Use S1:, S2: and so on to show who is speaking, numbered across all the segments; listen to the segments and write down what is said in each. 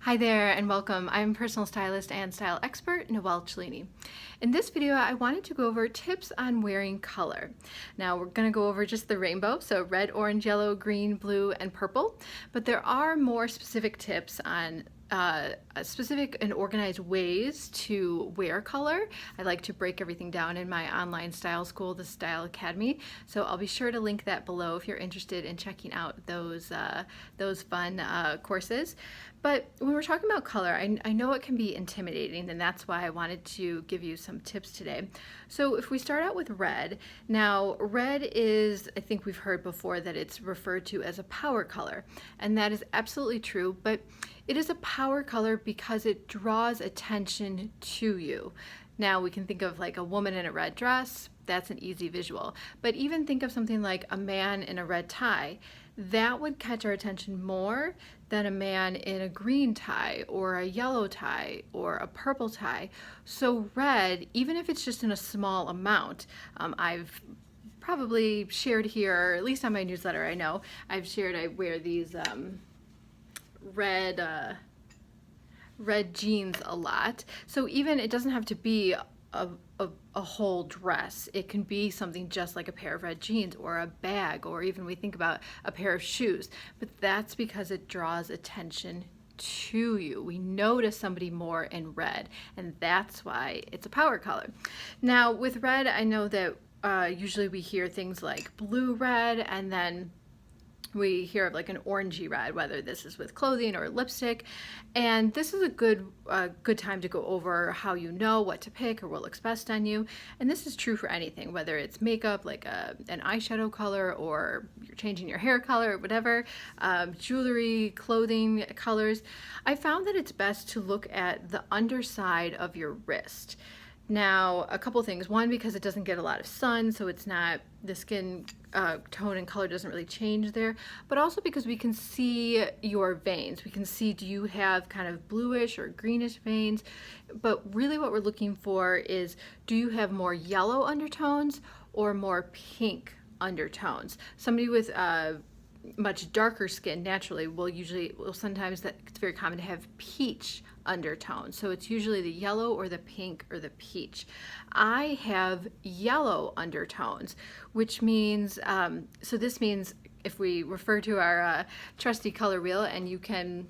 S1: Hi there and welcome. I'm personal stylist and style expert Noelle Cellini. In this video, I wanted to go over tips on wearing color. Now we're going to go over just the rainbow, so red, orange, yellow, green, blue, and purple, but there are more specific tips on specific and organized ways to wear color. I like to break everything down in my online style school, the Style Academy. So I'll be sure to link that below if you're interested in checking out those fun courses. But when we're talking about color, I know it can be intimidating, and that's why I wanted to give you some tips today. So if we start out with red, now red is, I think we've heard before that it's referred to as a power color, and that is absolutely true, but it is a power color because it draws attention to you. Now we can think of like a woman in a red dress, that's an easy visual, but even think of something like a man in a red tie. That would catch our attention more than a man in a green tie or a yellow tie or a purple tie. So red, even if it's just in a small amount, I've probably shared here, or at least on my newsletter I know, I've shared I wear these red jeans a lot. So even it doesn't have to be a whole dress. It can be something just like a pair of red jeans or a bag, or even we think about a pair of shoes, but that's because it draws attention to you. We notice somebody more in red, and that's why it's a power color. Now with red, I know that usually we hear things like blue red, and then we hear of like an orangey red, whether this is with clothing or lipstick. And this is a good time to go over how you know what to pick or what looks best on you. And this is true for anything, whether it's makeup, like an eyeshadow color, or you're changing your hair color, or whatever, jewelry, clothing colors. I found that it's best to look at the underside of your wrist. Now, a couple things. One, because it doesn't get a lot of sun, so it's not, the skin tone and color doesn't really change there, but also because we can see your veins. We can see, do you have kind of bluish or greenish veins? But really what we're looking for is, do you have more yellow undertones or more pink undertones? Somebody with much darker skin naturally will sometimes, that it's very common to have peach undertones. So it's usually the yellow or the pink or the peach. I have yellow undertones, which means, so this means if we refer to our trusty color wheel, and you can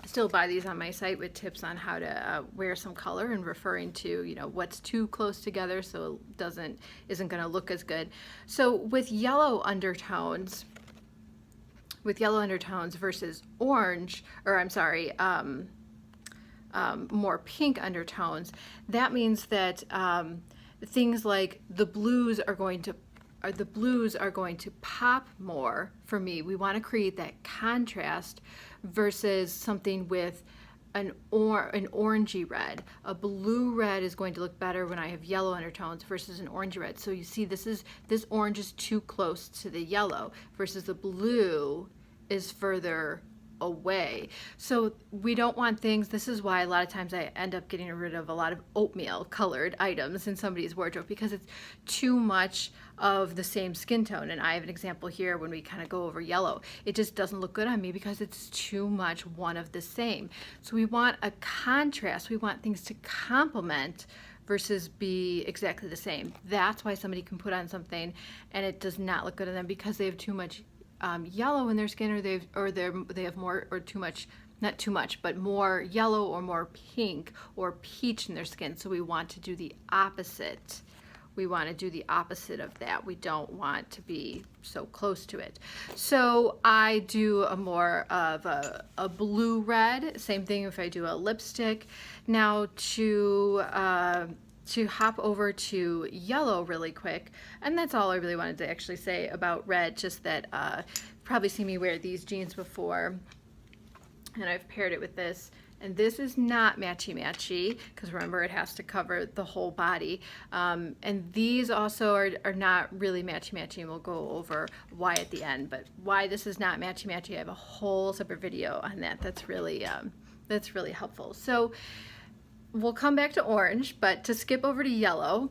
S1: still buy these on my site with tips on how to wear some color, and referring to, you know, what's too close together so it isn't going to look as good. So with yellow undertones versus orange, or I'm sorry, more pink undertones, that means that things like the blues are going to pop more for me. We want to create that contrast versus something with an orangey red. A blue red is going to look better when I have yellow undertones versus an orangey red. So you see, this orange is too close to the yellow versus the blue is further away. So we don't want things, this is why a lot of times I end up getting rid of a lot of oatmeal colored items in somebody's wardrobe, because it's too much of the same skin tone. And I have an example here when we kind of go over yellow. It just doesn't look good on me because it's too much one of the same. So we want a contrast. We want things to complement versus be exactly the same. That's why somebody can put on something and it does not look good on them, because they have too much yellow in their skin, or they have more, or too much, not too much, but more yellow or more pink or peach in their skin. So we want to do the opposite. We want to do the opposite of that. We don't want to be so close to it. So I do a more of a blue red. Same thing if I do a lipstick. Now to hop over to yellow really quick, and that's all I really wanted to actually say about red, just that you've probably seen me wear these jeans before, and I've paired it with this, and this is not matchy-matchy, because remember, it has to cover the whole body, and these also are not really matchy-matchy, and we'll go over why at the end. But why this is not matchy-matchy, I have a whole separate video on that. That's really helpful. So we'll come back to orange, but to skip over to yellow,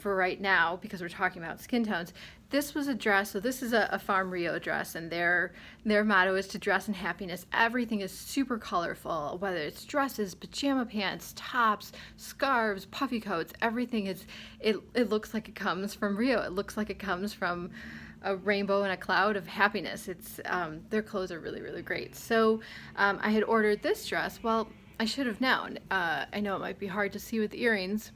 S1: for right now, because we're talking about skin tones, this was a dress. So this is a Farm Rio dress, and their motto is to dress in happiness. Everything is super colorful, whether it's dresses, pajama pants, tops, scarves, puffy coats. Everything is, it looks like it comes from Rio. It looks like it comes from a rainbow and a cloud of happiness. It's their clothes are really, really great. So I had ordered this dress. Well, I should have known. I know it might be hard to see with earrings,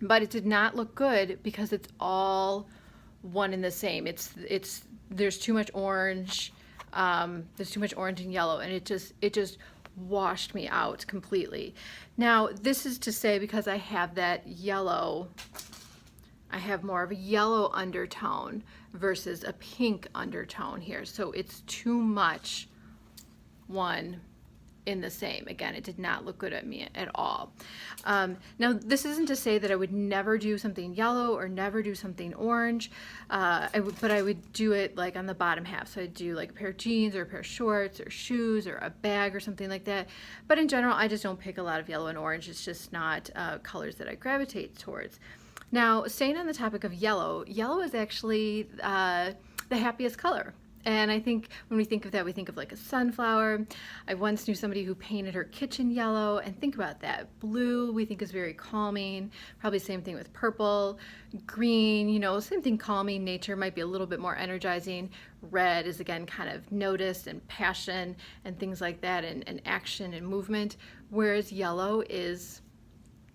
S1: but it did not look good because it's all one and the same. There's too much orange. There's too much orange and yellow, and it just washed me out completely. Now, this is to say, because I have that yellow, I have more of a yellow undertone versus a pink undertone here. So it's too much one in the same. Again, it did not look good at me at all. Now, this isn't to say that I would never do something yellow or never do something orange, but I would do it like on the bottom half. So I'd do like a pair of jeans or a pair of shorts or shoes or a bag or something like that. But in general, I just don't pick a lot of yellow and orange. It's just not colors that I gravitate towards. Now, staying on the topic of yellow, yellow is actually the happiest color. And I think when we think of that, we think of like a sunflower. I once knew somebody who painted her kitchen yellow, and think about that. Blue, we think is very calming. Probably same thing with purple. Green, you know, same thing, calming. Nature might be a little bit more energizing. Red is, again, kind of notice and passion and things like that, and action and movement. Whereas yellow is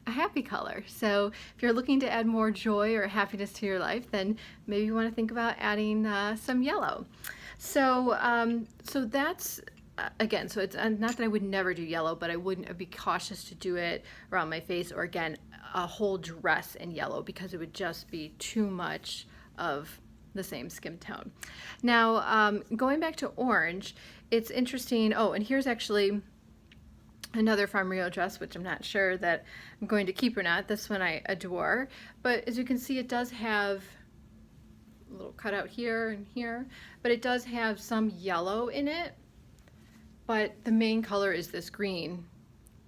S1: a happy color. So if you're looking to add more joy or happiness to your life, then maybe you want to think about adding some yellow. So that's again, so it's not that I would never do yellow, but I wouldn't be cautious to do it around my face, or again, a whole dress in yellow, because it would just be too much of the same skin tone. Now, going back to orange, it's interesting. Oh, and here's actually another Farm Rio dress, which I'm not sure that I'm going to keep or not. This one I adore, but as you can see, it does have a little cutout here and here, but it does have some yellow in it, but the main color is this green,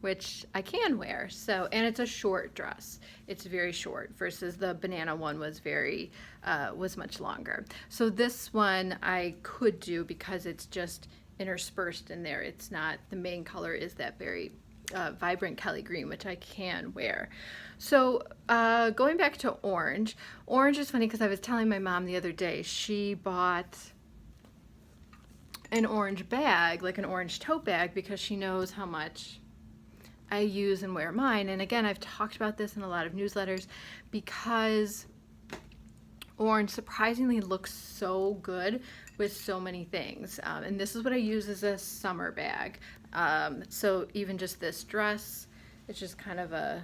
S1: which I can wear. So, and it's a short dress. It's very short, versus the banana one was was much longer. So this one I could do because it's just interspersed in there. It's not, the main color is that very vibrant Kelly green, which I can wear. So going back to orange, orange is funny because I was telling my mom the other day, she bought an orange bag, like an orange tote bag, because she knows how much I use and wear mine. And again, I've talked about this in a lot of newsletters, because orange surprisingly looks so good with so many things. And this is what I use as a summer bag. So even just this dress, it's just kind of a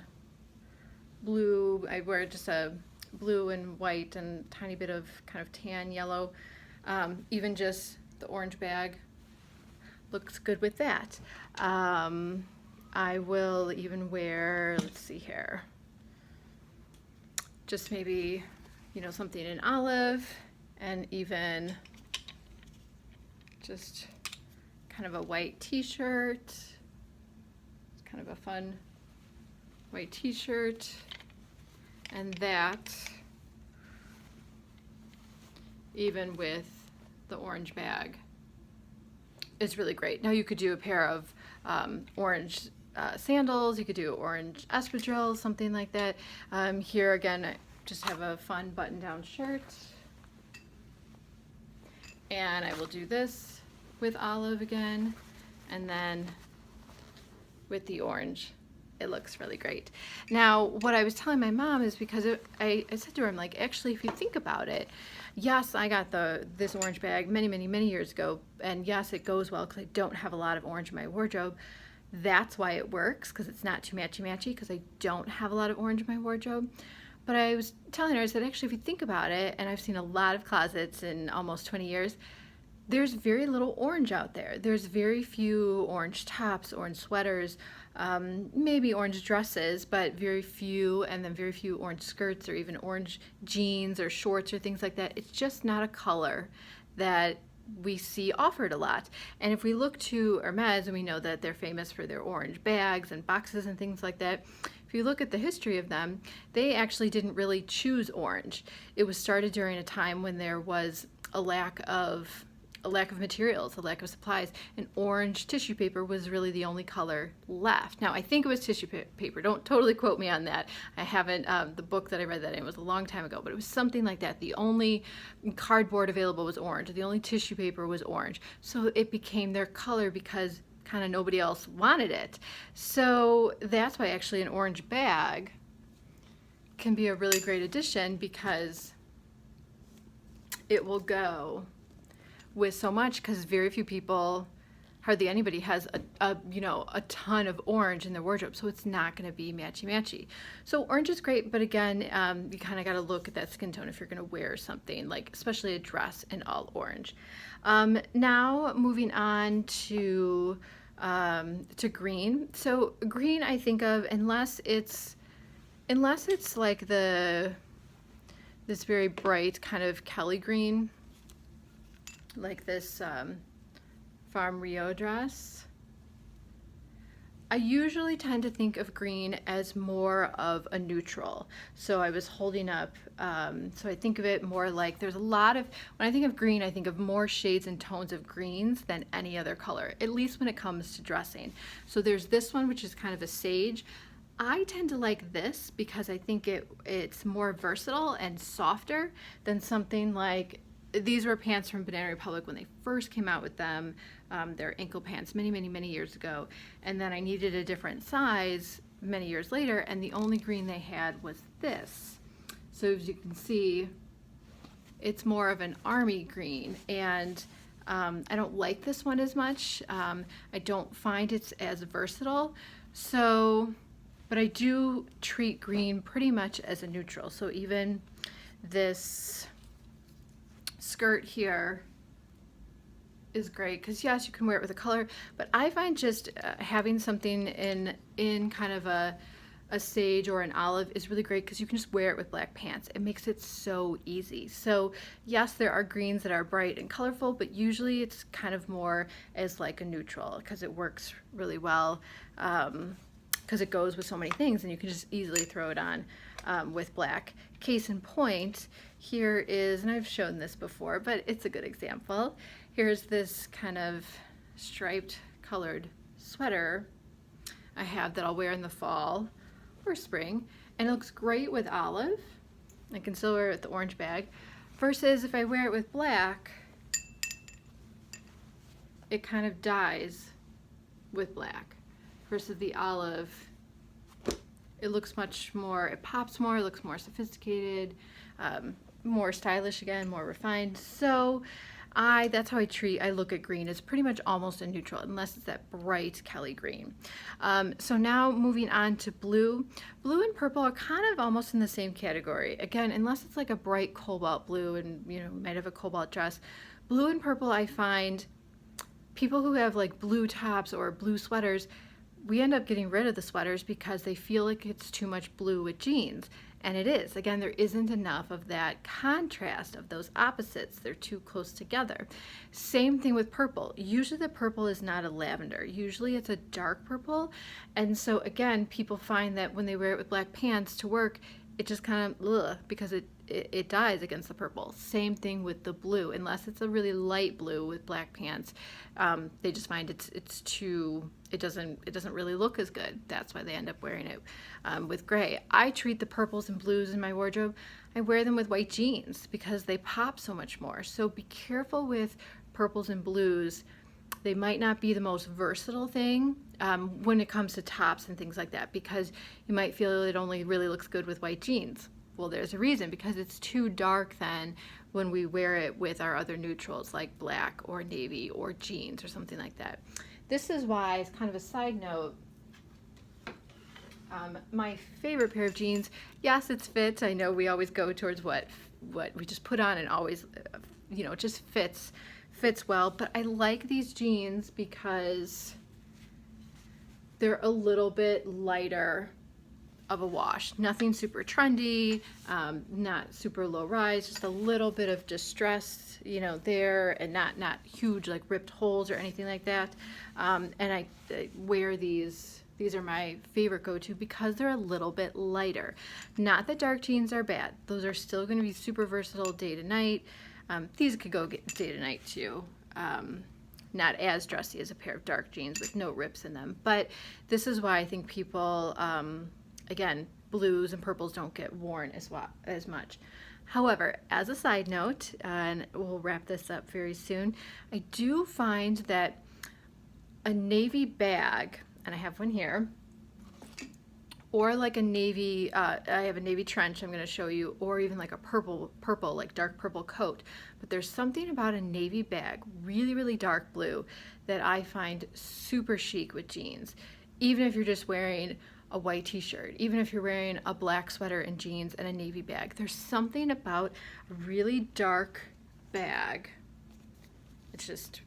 S1: blue, I wear just a blue and white and tiny bit of kind of tan yellow. Even just the orange bag looks good with that. I will even wear, let's see here, just maybe, you know, something in olive, and even just kind of a white t-shirt, kind of a fun white t-shirt, and that even with the orange bag is really great. Now you could do a pair of orange sandals, you could do orange espadrilles, something like that. Here again, I just have a fun button-down shirt, and I will do this with olive again, and then with the orange. It looks really great. Now, what I was telling my mom is, because I said to her, I'm like, actually, if you think about it, yes, I got this orange bag many years ago, and yes, it goes well because I don't have a lot of orange in my wardrobe. That's why it works, because it's not too matchy-matchy, because I don't have a lot of orange in my wardrobe. But I was telling her, I said, actually, if you think about it, and I've seen a lot of closets in almost 20 years, there's very little orange out there. There's very few orange tops, orange sweaters, maybe orange dresses, but very few, and then very few orange skirts or even orange jeans or shorts or things like that. It's just not a color that we see offered a lot. And if we look to Hermes, and we know that they're famous for their orange bags and boxes and things like that, if you look at the history of them, they actually didn't really choose orange. It was started during a time when there was a lack of materials, a lack of supplies, and orange tissue paper was really the only color left. Now, I think it was tissue paper. Don't totally quote me on that. I haven't, the book that I read that in was a long time ago, but it was something like that. The only cardboard available was orange. The only tissue paper was orange. So it became their color because kind of nobody else wanted it. So that's why actually an orange bag can be a really great addition, because it will go with so much, because very few people, hardly anybody has a ton of orange in their wardrobe, so it's not going to be matchy-matchy. So orange is great, but again, you kind of got to look at that skin tone if you're going to wear something, like especially a dress in all orange. Now moving on to green. So green, I think of, unless it's like this very bright kind of Kelly green, like this Farm Rio dress. I usually tend to think of green as more of a neutral. So I was holding up, so I think of it more like there's a lot of, when I think of green, I think of more shades and tones of greens than any other color, at least when it comes to dressing. So there's this one, which is kind of a sage. I tend to like this because I think it's more versatile and softer than something like, these were pants from Banana Republic when they first came out with them. They're ankle pants many years ago. And then I needed a different size many years later, and the only green they had was this. So as you can see, it's more of an army green, and I don't like this one as much. I don't find it's as versatile. So, but I do treat green pretty much as a neutral. So even this skirt here is great, because yes, you can wear it with a color, but I find just having something in kind of a sage or an olive is really great, because you can just wear it with black pants. It makes it so easy. So yes, there are greens that are bright and colorful, but usually it's kind of more as like a neutral, because it works really well, because it goes with so many things, and you can just easily throw it on with black. Case in point, here is, and I've shown this before, but it's a good example. Here's this kind of striped colored sweater I have that I'll wear in the fall or spring, and it looks great with olive. I can still wear it with the orange bag, versus if I wear it with black, it kind of dies with black, versus the olive, it looks much more, it pops more, it looks more sophisticated, more stylish again, more refined. So that's how I look at green. It's pretty much almost a neutral, unless it's that bright Kelly green. So now moving on to blue. Blue and purple are kind of almost in the same category. Again, unless it's like a bright cobalt blue, and you might have a cobalt dress. Blue and purple, I find people who have like blue tops or blue sweaters, we end up getting rid of the sweaters because they feel like it's too much blue with jeans. And it is. Again, there isn't enough of that contrast of those opposites. They're too close together. Same thing with purple. Usually the purple is not a lavender. Usually it's a dark purple. And so again, people find that when they wear it with black pants to work, it just kind of, because it dies against the purple. Same thing with the blue. Unless it's a really light blue with black pants, they just find it's too, it doesn't really look as good. That's why they end up wearing it with gray. I treat the purples and blues in my wardrobe, I wear them with white jeans because they pop so much more. So be careful with purples and blues. They might not be the most versatile thing when it comes to tops and things like that, because you might feel it only really looks good with white jeans. Well, there's a reason, because it's too dark then when we wear it with our other neutrals like black or navy or jeans or something like that. This is why, as kind of a side note, my favorite pair of jeans, yes, it's fit. I know we always go towards what we just put on and always, it just fits well, but I like these jeans because they're a little bit lighter of a wash. Nothing super trendy, not super low rise, just a little bit of distress, you know, there, and not huge like ripped holes or anything like that. And I wear these. These are my favorite go-to because they're a little bit lighter. Not that dark jeans are bad. Those are still going to be super versatile day to night. These could go day to night too. Not as dressy as a pair of dark jeans with no rips in them. But this is why I think people, again, blues and purples don't get worn as much. However, as a side note, and we'll wrap this up very soon, I do find that a navy bag, and I have one here, or like a navy, I have a navy trench I'm going to show you, or even like a purple, like dark purple coat. But there's something about a navy bag, really, really dark blue, that I find super chic with jeans. Even if you're just wearing a white t-shirt, even if you're wearing a black sweater and jeans and a navy bag, there's something about a really dark bag. It's just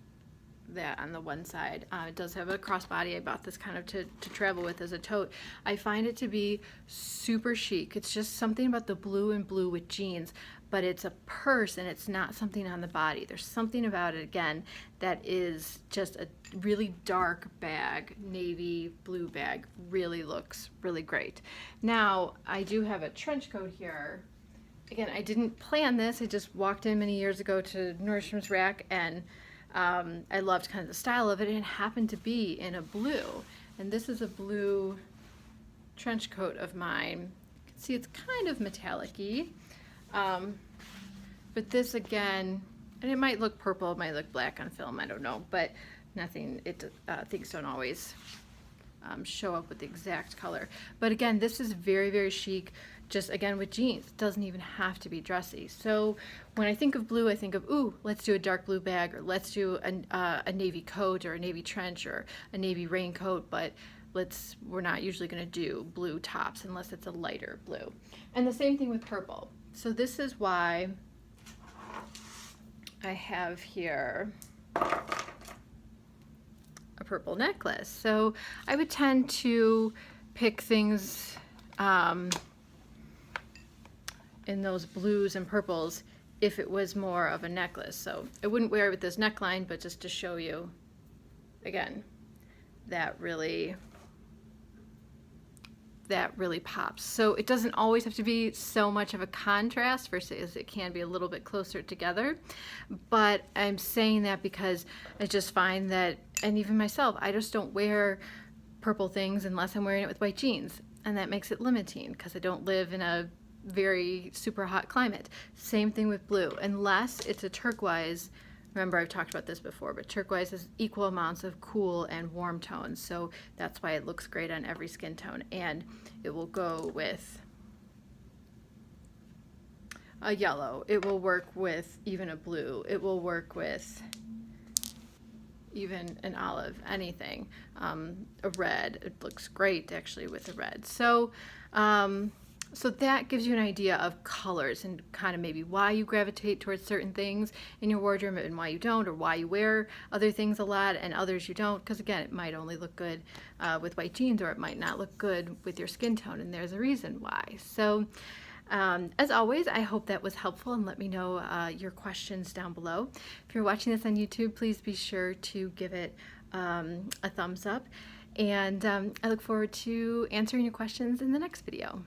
S1: that on the one side. It does have a crossbody. I bought this kind of to travel with as a tote. I find it to be super chic. It's just something about the blue and blue with jeans, but it's a purse and it's not something on the body. There's something about it, again, that is just a really dark bag, navy blue bag. Really looks really great. Now, I do have a trench coat here. Again, I didn't plan this. I just walked in many years ago to Nordstrom's rack, and I loved kind of the style of it, and it happened to be in a blue. And this is a blue trench coat of mine. You can see it's kind of metallic-y. But this, again, and it might look purple, it might look black on film, I don't know, but nothing, things don't always show up with the exact color. But again, this is very, very chic, just again with jeans. It doesn't even have to be dressy. So when I think of blue, I think of, ooh, let's do a dark blue bag, or let's do a navy coat, or a navy trench, or a navy raincoat, but we're not usually going to do blue tops unless it's a lighter blue. And the same thing with purple. So this is why I have here a purple necklace. So I would tend to pick things in those blues and purples if it was more of a necklace. So I wouldn't wear it with this neckline, but just to show you, again, that really pops. So it doesn't always have to be so much of a contrast versus it can be a little bit closer together. But I'm saying that because I just find that, and even myself, I just don't wear purple things unless I'm wearing it with white jeans. And that makes it limiting because I don't live in a very super hot climate. Same thing with blue, unless it's a turquoise. Remember, I've talked about this before, but turquoise has equal amounts of cool and warm tones, so that's why it looks great on every skin tone. And it will go with a yellow, it will work with even a blue, it will work with even an olive, anything. A red, it looks great actually with a red. So so that gives you an idea of colors and kind of maybe why you gravitate towards certain things in your wardrobe and why you don't, or why you wear other things a lot and others you don't, because again, it might only look good with white jeans, or it might not look good with your skin tone, and there's a reason why. So as always, I hope that was helpful, and let me know your questions down below. If you're watching this on YouTube, please be sure to give it a thumbs up, and I look forward to answering your questions in the next video.